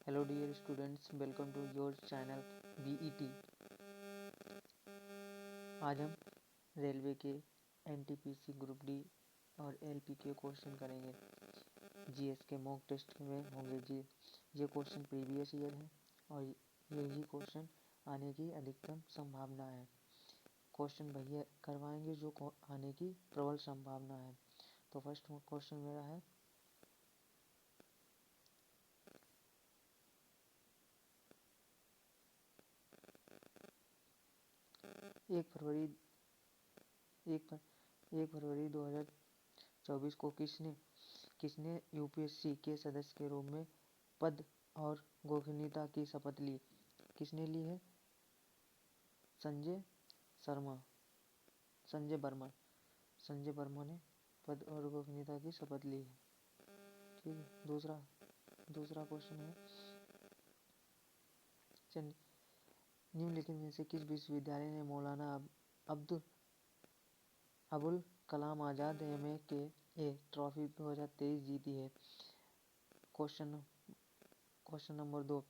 Hello dear students, welcome to your channel BET. आज हम railway के एनटीपीसी ग्रुप डी और एलपी के क्वेश्चन करेंगे। जीएस के मॉक टेस्ट में होंगे जी। ये क्वेश्चन प्रीवियस ईयर है और यही क्वेश्चन आने की अधिकतम संभावना है। क्वेश्चन भैया करवाएंगे जो आने की प्रबल संभावना है। तो फर्स्ट क्वेश्चन मेरा है, एक फरवरी 2024 को किसने यूपीएससी के सदस्य के रूप में पद और गोपनीयता की शपथ ली? किसने ली है? संजय वर्मा ने पद और गोपनीयता की शपथ ली है। ठीक है। दूसरा क्वेश्चन है, निम्नलिखित में से किस विश्वविद्यालय ने मौलाना अबुल कलाम आजाद MA ट्रॉफी 2023 जीती है? क्वेश्चन नंबर 2,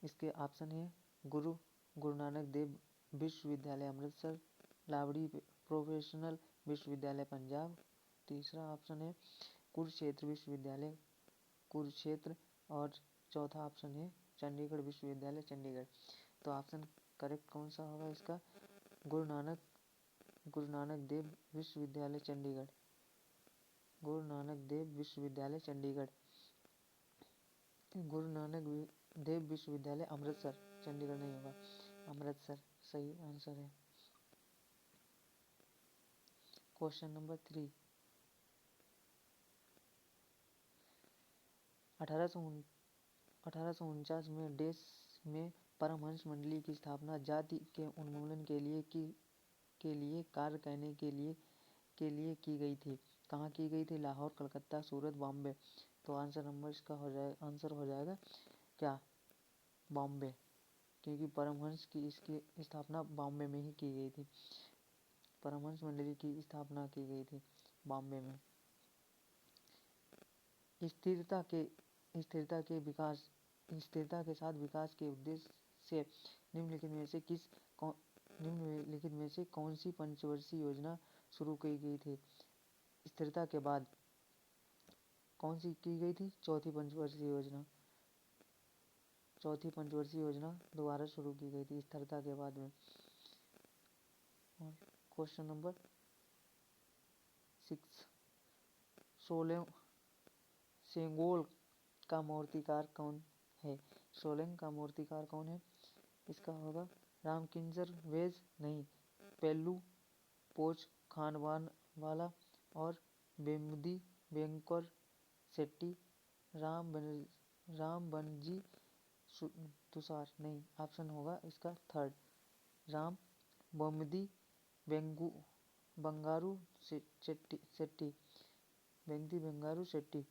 इसके ऑप्शन है गुरु नानक देव विश्वविद्यालय अमृतसर, लावड़ी प्रोफेशनल विश्वविद्यालय पंजाब। तीसरा ऑप्शन है कुरुक्षेत्र विश्वविद्यालय कुरुक्षेत्र और चौथा ऑप्शन है चंडीगढ़ विश्वविद्यालय चंडीगढ़। तो ऑप्शन करेक्ट कौन सा होगा इसका? गुरु नानक देव विश्वविद्यालय चंडीगढ़। गुरु नानक देव विश्वविद्यालय चंडीगढ़। गुरु नानक देव विश्वविद्यालय अमृतसर, चंडीगढ़ नहीं होगा, अमृतसर सही आंसर है। क्वेश्चन नंबर 3, 1849 में देश में परमहंस मंडली की स्थापना जाति के उन्मूलन के लिए कार्य करने के लिए की गई थी। कहाँ की गई थी? लाहौर, कलकत्ता, सूरत, बॉम्बे। तो आंसर हो जाएगा क्या? बॉम्बे, क्योंकि परमहंस की इसकी स्थापना बॉम्बे में ही की गई थी। परमहंस मंडली की स्थापना की गई थी बॉम्बे में। स्थिरता के साथ विकास के उद्देश्य से निम्नलिखित में से कौन सी पंचवर्षीय योजना शुरू की गई थी? स्थिरता के बाद कौन सी की गई थी? चौथी पंचवर्षीय योजना दोबारा शुरू की गई थी स्थिरता के बाद में। क्वेश्चन नंबर 6, सेंगोल का मूर्तिकार कौन है? सोलंग का मूर्तिकार कौन है? इसका होगा रामकिंजर वेज नहीं, पेल्लू पोच खानवान वाला और बेमुदी वेंकर शेट्टी, राम बनजी तुषार नहीं। ऑप्शन होगा इसका थर्ड, राम बेमुदी बंगारू शेट्टी।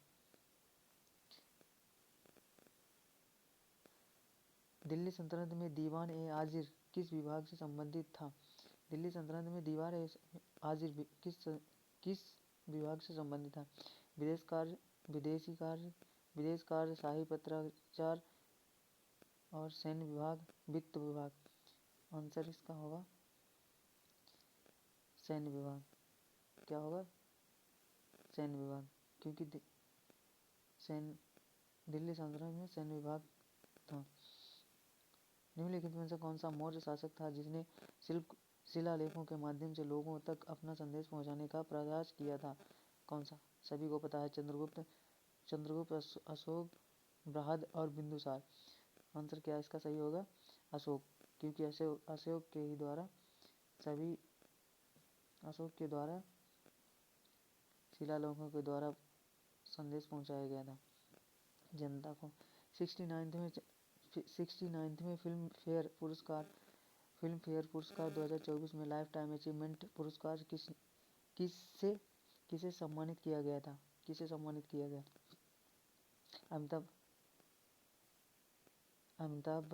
दिल्ली सल्तनत में दीवान-ए-आजिर किस विभाग से संबंधित था? दिल्ली सल्तनत में दीवान-ए-आजिर किस विभाग से संबंधित था? विदेश कार्य, विदेशी कार्य, विदेश कार्य, शाही पत्राचार और सैन्य विभाग, वित्त विभाग। आंसर इसका होगा सैन्य विभाग। क्या होगा? सैन्य विभाग, क्योंकि दिल्ली सल्तनत में सैन्य विभाग था। निम्नलिखित में से कौन सा मौर्य शासक था जिसने शिलालेखों के माध्यम से लोगों तक अपना संदेश पहुंचाने का प्रयास किया था? कौन सा? सभी को पता है, चंद्रगुप्त, अशोक, बृहद और बिंदुसार। आंसर क्या इसका सही होगा? अशोक, क्योंकि अशोक के द्वारा शिलालेखों के द्वारा संदेश पहुंचाया गया था जनता को। 69वें फिल्म फेयर पुरस्कार 2024 में लाइफ टाइम अचीवमेंट पुरस्कार किसे सम्मानित किया गया था? अमिताभ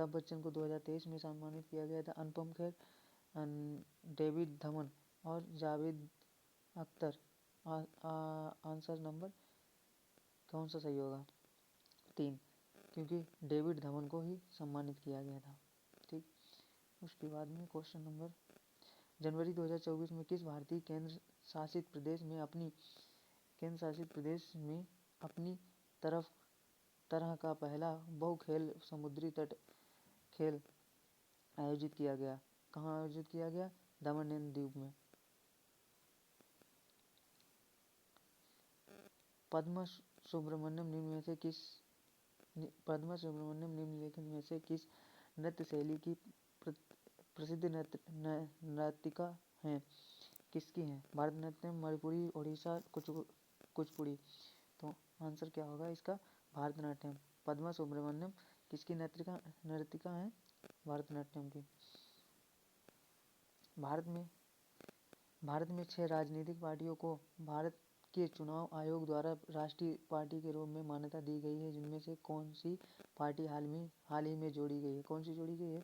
बच्चन को 2023 में सम्मानित किया गया था। अनुपम खेर, डेविड धमन और जावेद अख्तर। आंसर नंबर कौन सा सही होगा? 3, क्योंकि डेविड धवन को ही सम्मानित किया गया था। ठीक, उसके बाद में क्वेश्चन नंबर, जनवरी 2024 में किस भारतीय केंद्र शासित प्रदेश में अपनी तरह का पहला बहुखेल समुद्री तट खेल आयोजित किया गया? कहाँ आयोजित किया गया? दमन एंड दीव में। पद्मा सुब्रमण्यम निम्नलिखित में से किस नृत्य शैली की प्रसिद्ध नर्तिका हैं? किसकी हैं? भरतनाट्यम, मणिपुरी, ओडिशा, कुचिपुड़ी। तो आंसर क्या होगा इसका? भरतनाट्यम। पद्मा सुब्रमण्यम किसकी नर्तिका हैं? भरतनाट्यम की। भारत में 6 राजनीतिक पार्टियों को भारत के चुनाव आयोग द्वारा राष्ट्रीय पार्टी के रूप में मान्यता दी गई है, जिनमें से कौन सी पार्टी हाल ही में जोड़ी गई है? कौन सी जोड़ी गई है?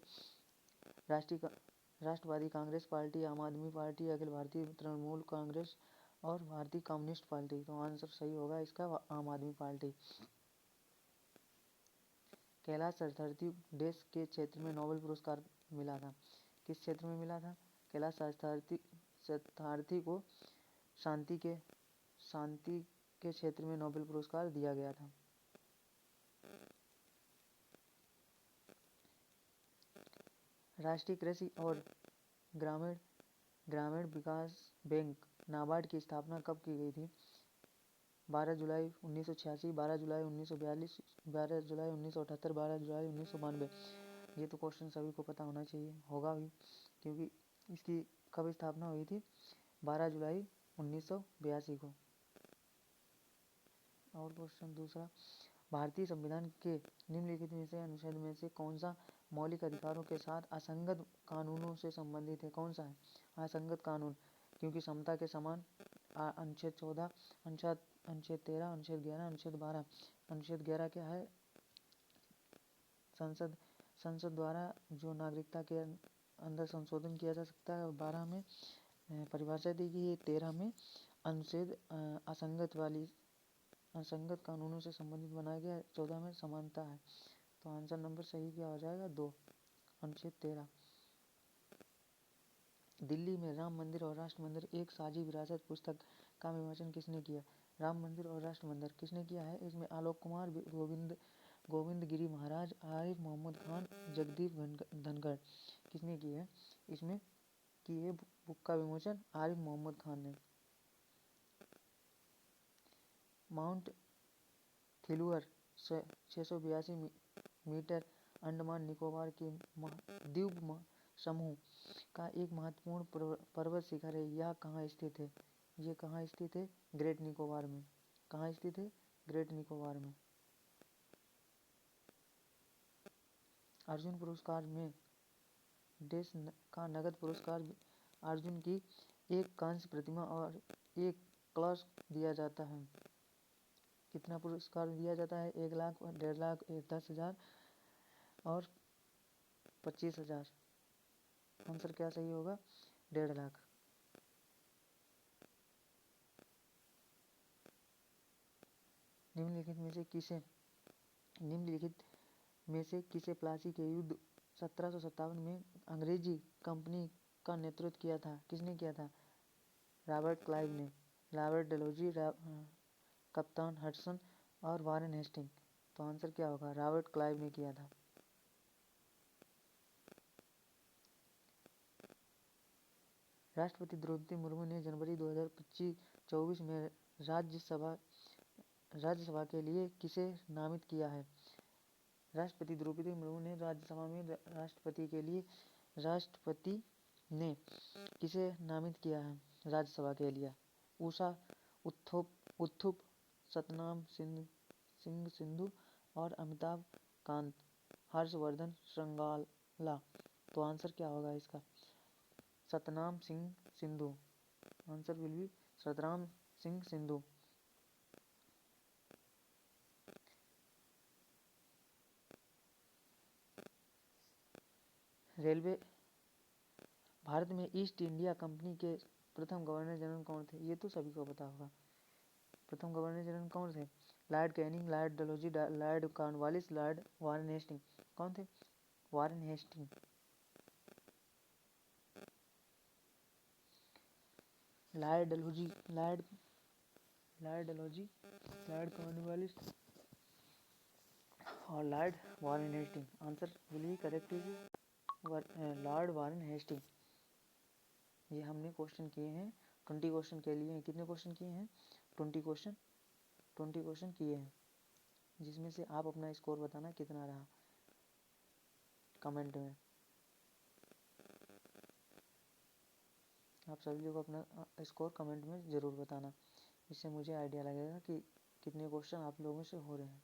राष्ट्रवादी कांग्रेस पार्टी, आम आदमी पार्टी, अखिल भारतीय तृणमूल कांग्रेस और भारतीय कम्युनिस्ट पार्टी। तो आंसर सही होगा इसका आम आदमी पार्टी। कैलाश सत्यार्थी देश के क्षेत्र में नोबेल पुरस्कार मिला था? किस क्षेत्र में मिला था? कैलाश सत्यार्थी को शांति के क्षेत्र में नोबेल पुरस्कार दिया गया था। राष्ट्रीय कृषि और ग्रामीण विकास बैंक नाबार्ड की स्थापना कब की गई थी? 12 जुलाई 1986, 12 जुलाई 1942, 12 जुलाई 1978, 12 जुलाई 1992। ये तो क्वेश्चन सभी को पता होना चाहिए, होगा भी, क्योंकि इसकी कब स्थापना हुई थी? 12 जुलाई 1982 को। और क्वेश्चन दूसरा, भारतीय संविधान के निम्नलिखित में से अनुच्छेद में से कौन सा मौलिक अधिकारों के साथ असंगत कानूनों से संबंधित है? कौन सा है असंगत कानून? क्योंकि समता के समान, अनुच्छेद 14, अनुच्छेद 13, अनुच्छेद 11, अनुच्छेद 12। अनुच्छेद 11 क्या है? संसद द्वारा जो नागरिकता के अंदर संशोधन किया जा सकता है, और 12 में परिभाषा दी गई है, 13 में अनुच्छेद असंगत कानूनों से संबंधित बनाया गया, 14 में समानता है। तो आंसर नंबर सही क्या हो जाएगा? 2, अनुच्छेद 13। दिल्ली में राम मंदिर और राष्ट्र मंदिर एक साझी विरासत पुस्तक का विमोचन किसने किया? राम मंदिर और राष्ट्र मंदिर किसने किया है? इसमें आलोक कुमार, गोविंद गिरी महाराज, आरिफ मोहम्मद खान, जगदीप धनखड़। किसने की है? इसमें की है बुक का विमोचन आरिफ मोहम्मद खान ने। माउंट थिलुअर 682 मीटर अंडमान निकोबार के द्वीप समूह का एक महत्वपूर्ण पर्वत शिखर है। यह कहाँ स्थित है? ये कहाँ स्थित है? ग्रेट निकोबार में। कहाँ स्थित है? ग्रेट निकोबार में। अर्जुन पुरस्कार में देश का नगद पुरस्कार अर्जुन की एक कांस्य प्रतिमा और एक कलश दिया जाता है। कितना पुरस्कार दिया जाता है? 1 लाख, 1.5 लाख, 10,000 और 25,000। आंसर क्या सही होगा? 1.5 लाख। निम्नलिखित में से किसे प्लासी के युद्ध 1757 में अंग्रेजी कंपनी का नेतृत्व किया था? किसने किया था? रॉबर्ट क्लाइव ने। रॉबर्ट डेलोजी, कप्तान हडसन और वारेन हेस्टिंग। तो आंसर क्या होगा? रॉबर्ट क्लाइव ने किया था। राष्ट्रपति द्रौपदी मुर्मू ने जनवरी 2024 में राज्यसभा के लिए किसे नामित किया है? राष्ट्रपति द्रौपदी मुर्मू ने राज्यसभा में राष्ट्रपति ने किसे नामित किया है राज्यसभा के लिए? उषा उत्थुप, सतनाम सिंह सिंधु और अमिताभ कांत, हर्षवर्धन श्रृंगाला। तो आंसर क्या होगा इसका? Satnam Singh Sindhu. Answer will B Satnam Singh Sindhu. Railway Bharat में ईस्ट इंडिया कंपनी के प्रथम गवर्नर जनरल कौन थे? ये तो सभी को पता होगा। प्रथम गवर्नर जनरल कौन थे? Lord Canning, Lord Dalhousie, Lord Cornwallis, Lord Warren Hasting. कौन थे? Warren Hasting. Lord Dalhousie, Lord Dalhousie, Lord Cornwallis और Lord Warren Hasting. Answer will be correct is Lord Warren Hasting. ये हमने क्वेश्चन किए हैं 20 question के लिए। कितने क्वेश्चन किए हैं? 20 क्वेश्चन किए हैं, जिसमें से आप अपना स्कोर बताना कितना रहा कमेंट में। आप सभी लोग अपना स्कोर कमेंट में ज़रूर बताना, इससे मुझे आइडिया लगेगा कि कितने क्वेश्चन आप लोगों से हो रहे हैं।